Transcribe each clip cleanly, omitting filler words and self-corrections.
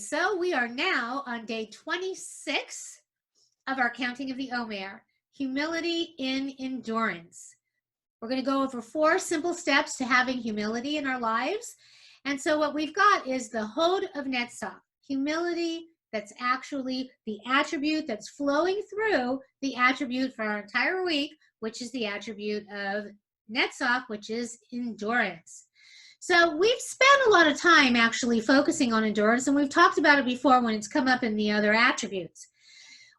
so we are now on day 26 of our Counting of the Omer, Humility in Endurance. We're going to go over 4 simple steps to having humility in our lives. And so what we've got is the Hod of Netzach, humility that's actually the attribute that's flowing through the attribute for our entire week, which is the attribute of Netzach, which is endurance. So we've spent a lot of time actually focusing on endurance, and we've talked about it before when it's come up in the other attributes.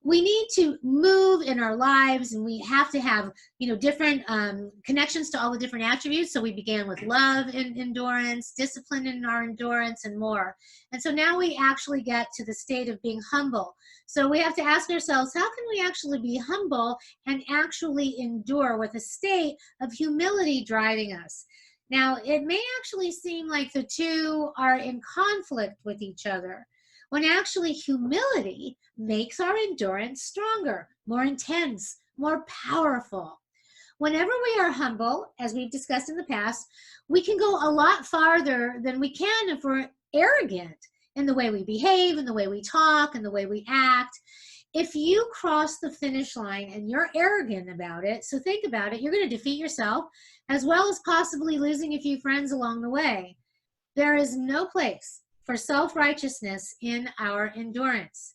We need to move in our lives, and we have to have, different connections to all the different attributes. So we began with love in endurance, discipline in our endurance, and more. And so now we actually get to the state of being humble. So we have to ask ourselves, how can we actually be humble and actually endure with a state of humility driving us? Now, it may actually seem like the two are in conflict with each other, when actually humility makes our endurance stronger, more intense, more powerful. Whenever we are humble, as we've discussed in the past, we can go a lot farther than we can if we're arrogant in the way we behave, in the way we talk, in the way we act. If you cross the finish line and you're arrogant about it, so think about it, you're going to defeat yourself as well as possibly losing a few friends along the way. There is no place for self-righteousness in our endurance.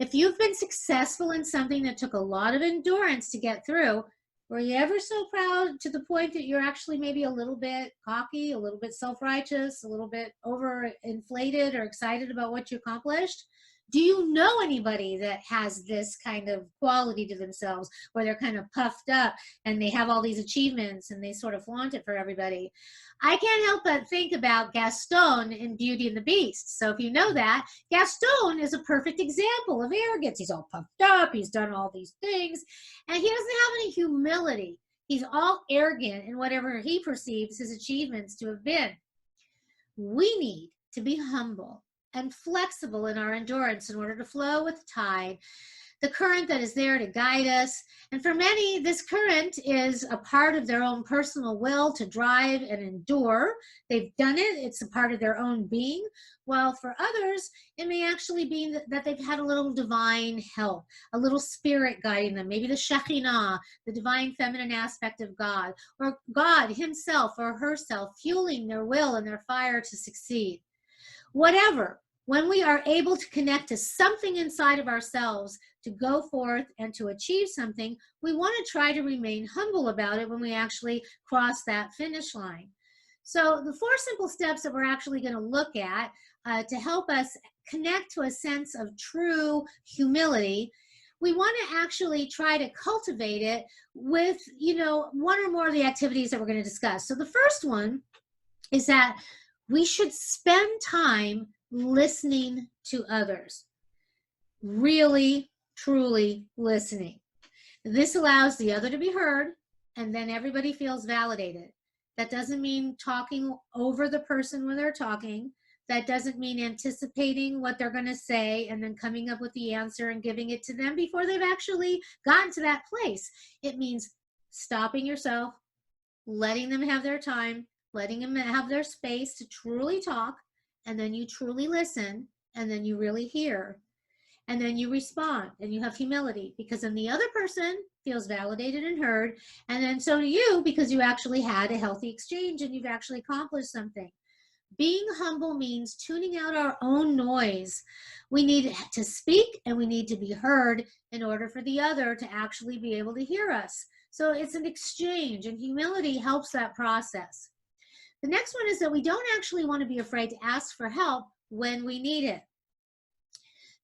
If you've been successful in something that took a lot of endurance to get through, were you ever so proud to the point that you're actually maybe a little bit cocky, a little bit self-righteous, a little bit overinflated or excited about what you accomplished? Do you know anybody that has this kind of quality to themselves where they're kind of puffed up and they have all these achievements and they sort of flaunt it for everybody? I can't help but think about Gaston in Beauty and the Beast. So if you know that, Gaston is a perfect example of arrogance. He's all puffed up, he's done all these things, and he doesn't have any humility. He's all arrogant in whatever he perceives his achievements to have been. We need to be humble and flexible in our endurance in order to flow with the tide, the current that is there to guide us. And for many, this current is a part of their own personal will to drive and endure. They've done it. It's a part of their own being. While for others, it may actually be that they've had a little divine help, a little spirit guiding them, maybe the Shekhinah, the divine feminine aspect of God, or God himself or herself fueling their will and their fire to succeed. Whatever, when we are able to connect to something inside of ourselves to go forth and to achieve something, we want to try to remain humble about it when we actually cross that finish line. So the 4 simple steps that we're actually going to look at to help us connect to a sense of true humility, we want to actually try to cultivate it with, one or more of the activities that we're going to discuss. So the first one is that we should spend time listening to others, really, truly listening. This allows the other to be heard, and then everybody feels validated. That doesn't mean talking over the person when they're talking. That doesn't mean anticipating what they're going to say and then coming up with the answer and giving it to them before they've actually gotten to that place. It means stopping yourself, letting them have their time, letting them have their space to truly talk, and then you truly listen, and then you really hear, and then you respond, and you have humility, because then the other person feels validated and heard, and then so do you, because you actually had a healthy exchange and you've actually accomplished something. Being humble means tuning out our own noise. We need to speak and we need to be heard in order for the other to actually be able to hear us. So it's an exchange, and humility helps that process. The next one is that we don't actually want to be afraid to ask for help when we need it.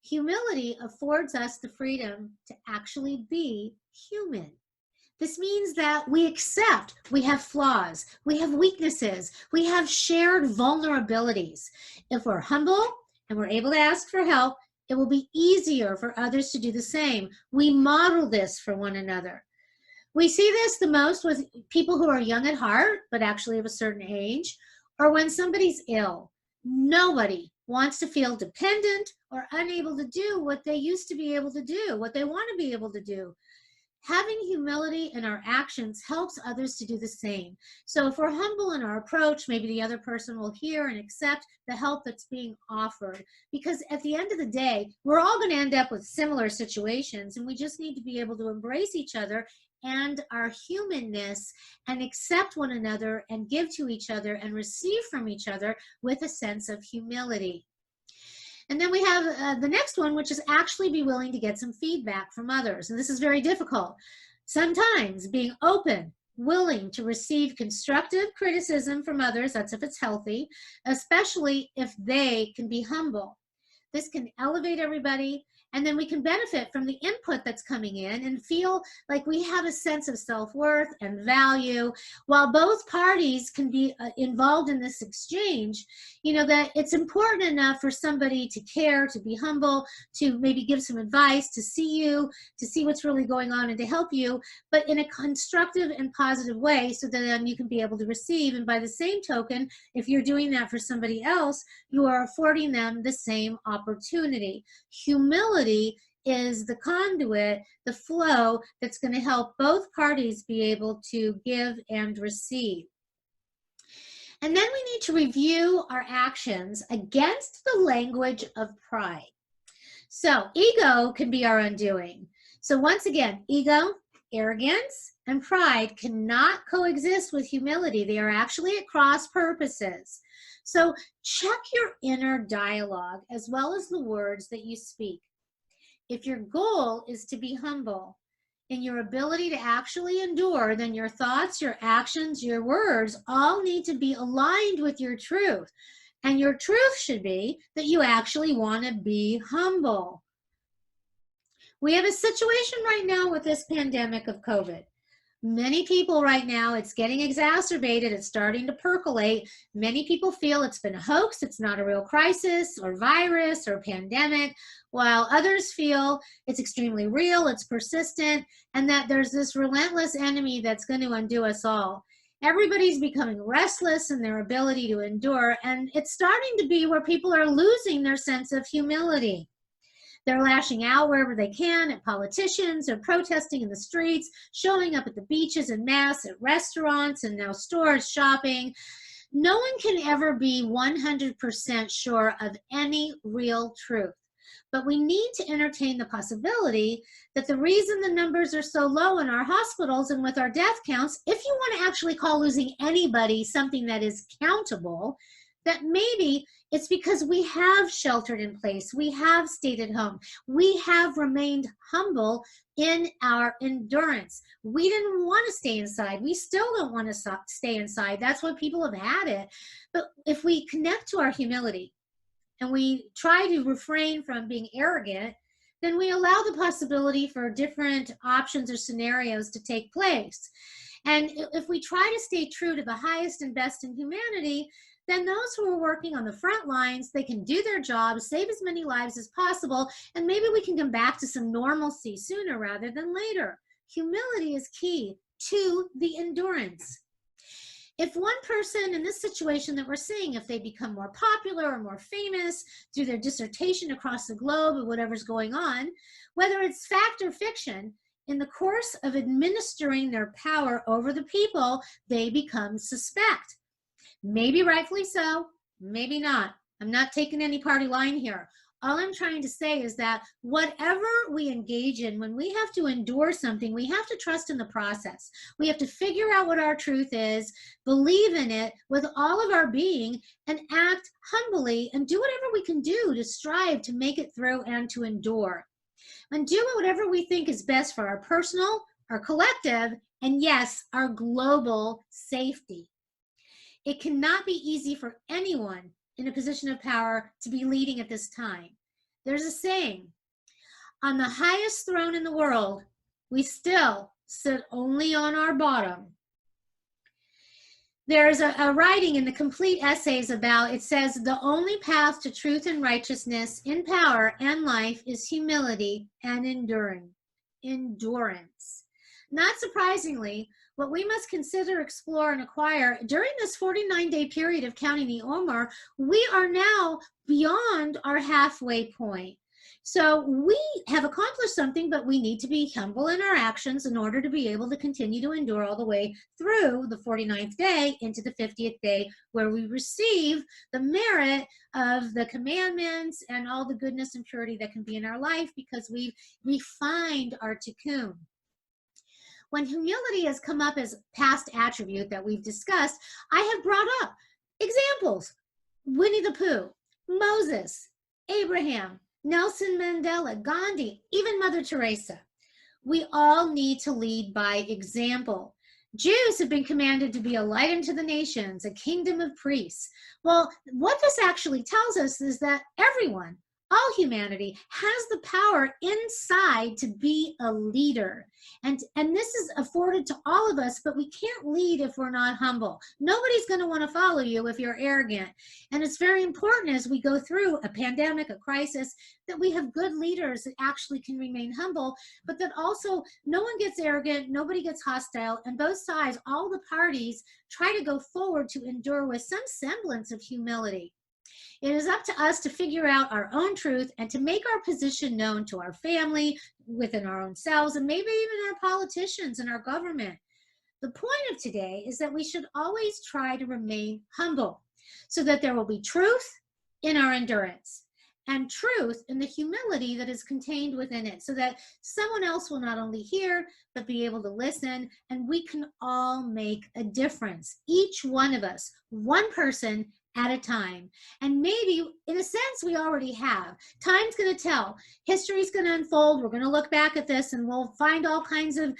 Humility affords us the freedom to actually be human. This means that we accept we have flaws, we have weaknesses, we have shared vulnerabilities. If we're humble and we're able to ask for help, it will be easier for others to do the same. We model this for one another. We see this the most with people who are young at heart, but actually of a certain age, or when somebody's ill. Nobody wants to feel dependent or unable to do what they used to be able to do, what they want to be able to do. Having humility in our actions helps others to do the same. So if we're humble in our approach, maybe the other person will hear and accept the help that's being offered. Because at the end of the day, we're all going to end up with similar situations, and we just need to be able to embrace each other and our humanness and accept one another and give to each other and receive from each other with a sense of humility. And then we have the next one, which is actually be willing to get some feedback from others. And this is very difficult. Sometimes being open, willing to receive constructive criticism from others, that's if it's healthy, especially if they can be humble. This can elevate everybody, and then we can benefit from the input that's coming in and feel like we have a sense of self-worth and value. While both parties can be involved in this exchange, you know, that it's important enough for somebody to care, to be humble, to maybe give some advice, to see you, to see what's really going on and to help you, but in a constructive and positive way, so that then you can be able to receive. And by the same token, if you're doing that for somebody else, you are affording them the same opportunity. Humility is the conduit, the flow that's going to help both parties be able to give and receive. And then we need to review our actions against the language of pride. So ego can be our undoing. So once again, ego, arrogance, and pride cannot coexist with humility. They are actually at cross purposes. So check your inner dialogue as well as the words that you speak. If your goal is to be humble in your ability to actually endure, then your thoughts, your actions, your words all need to be aligned with your truth. And your truth should be that you actually want to be humble. We have a situation right now with this pandemic of COVID. Many people right now, it's getting exacerbated, it's starting to percolate. Many people feel it's been a hoax, it's not a real crisis or virus or pandemic, while others feel it's extremely real, it's persistent, and that there's this relentless enemy that's going to undo us all. Everybody's becoming restless in their ability to endure, and it's starting to be where people are losing their sense of humility. They're lashing out wherever they can at politicians, or protesting in the streets, showing up at the beaches en masse, at restaurants, and now stores, shopping. No one can ever be 100% sure of any real truth. But we need to entertain the possibility that the reason the numbers are so low in our hospitals and with our death counts, if you want to actually call losing anybody something that is countable, that maybe it's because we have sheltered in place, we have stayed at home, we have remained humble in our endurance. We didn't want to stay inside. We still don't want to stay inside. That's what people have had it. But if we connect to our humility and we try to refrain from being arrogant, then we allow the possibility for different options or scenarios to take place. And if we try to stay true to the highest and best in humanity, then those who are working on the front lines, they can do their job, save as many lives as possible, and maybe we can come back to some normalcy sooner rather than later. Humility is key to the endurance. If one person in this situation that we're seeing, if they become more popular or more famous through their dissertation across the globe of whatever's going on, whether it's fact or fiction, in the course of administering their power over the people, they become suspect. Maybe rightfully so, maybe not. I'm not taking any party line here. All I'm trying to say is that whatever we engage in, when we have to endure something, we have to trust in the process. We have to figure out what our truth is, believe in it with all of our being, and act humbly and do whatever we can do to strive to make it through and to endure. And do whatever we think is best for our personal, our collective, and yes, our global safety. It cannot be easy for anyone in a position of power to be leading at this time. There's a saying, on the highest throne in the world, we still sit only on our bottom. There's a writing in the complete essays about, it says, the only path to truth and righteousness in power and life is humility and endurance. Not surprisingly, what we must consider, explore, and acquire during this 49-day period of counting the Omer, we are now beyond our halfway point. So we have accomplished something, but we need to be humble in our actions in order to be able to continue to endure all the way through the 49th day into the 50th day, where we receive the merit of the commandments and all the goodness and purity that can be in our life because we've refined our tikkun. When humility has come up as past attribute that we've discussed, I have brought up examples. Winnie the Pooh, Moses, Abraham, Nelson Mandela, Gandhi, even Mother Teresa. We all need to lead by example. Jews have been commanded to be a light unto the nations, a kingdom of priests. Well, what this actually tells us is that everyone, all humanity, has the power inside to be a leader. And this is afforded to all of us, but we can't lead if we're not humble. Nobody's going to want to follow you if you're arrogant. And it's very important as we go through a pandemic, a crisis, that we have good leaders that actually can remain humble, but that also no one gets arrogant, nobody gets hostile, and both sides, all the parties, try to go forward to endure with some semblance of humility. It is up to us to figure out our own truth and to make our position known to our family, within our own selves, and maybe even our politicians and our government. The point of today is that we should always try to remain humble so that there will be truth in our endurance and truth in the humility that is contained within it, so that someone else will not only hear, but be able to listen, and we can all make a difference. Each one of us, one person at a time. And maybe, in a sense, we already have. Time's going to tell. History's going to unfold. We're going to look back at this and we'll find all kinds of,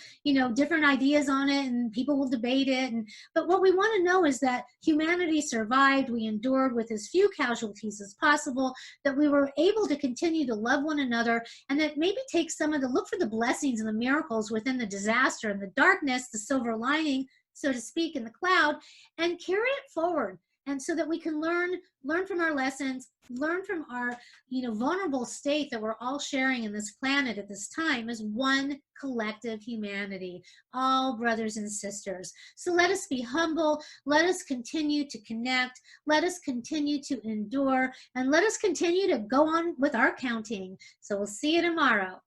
different ideas on it, and people will debate it. But what we want to know is that humanity survived. We endured with as few casualties as possible, that we were able to continue to love one another, and that maybe take some of the, look for the blessings and the miracles within the disaster and the darkness, the silver lining, so to speak, in the cloud, and carry it forward. And so that we can learn from our lessons, learn from our, vulnerable state that we're all sharing in this planet at this time as one collective humanity, all brothers and sisters. So let us be humble. Let us continue to connect. Let us continue to endure. And let us continue to go on with our counting. So we'll see you tomorrow.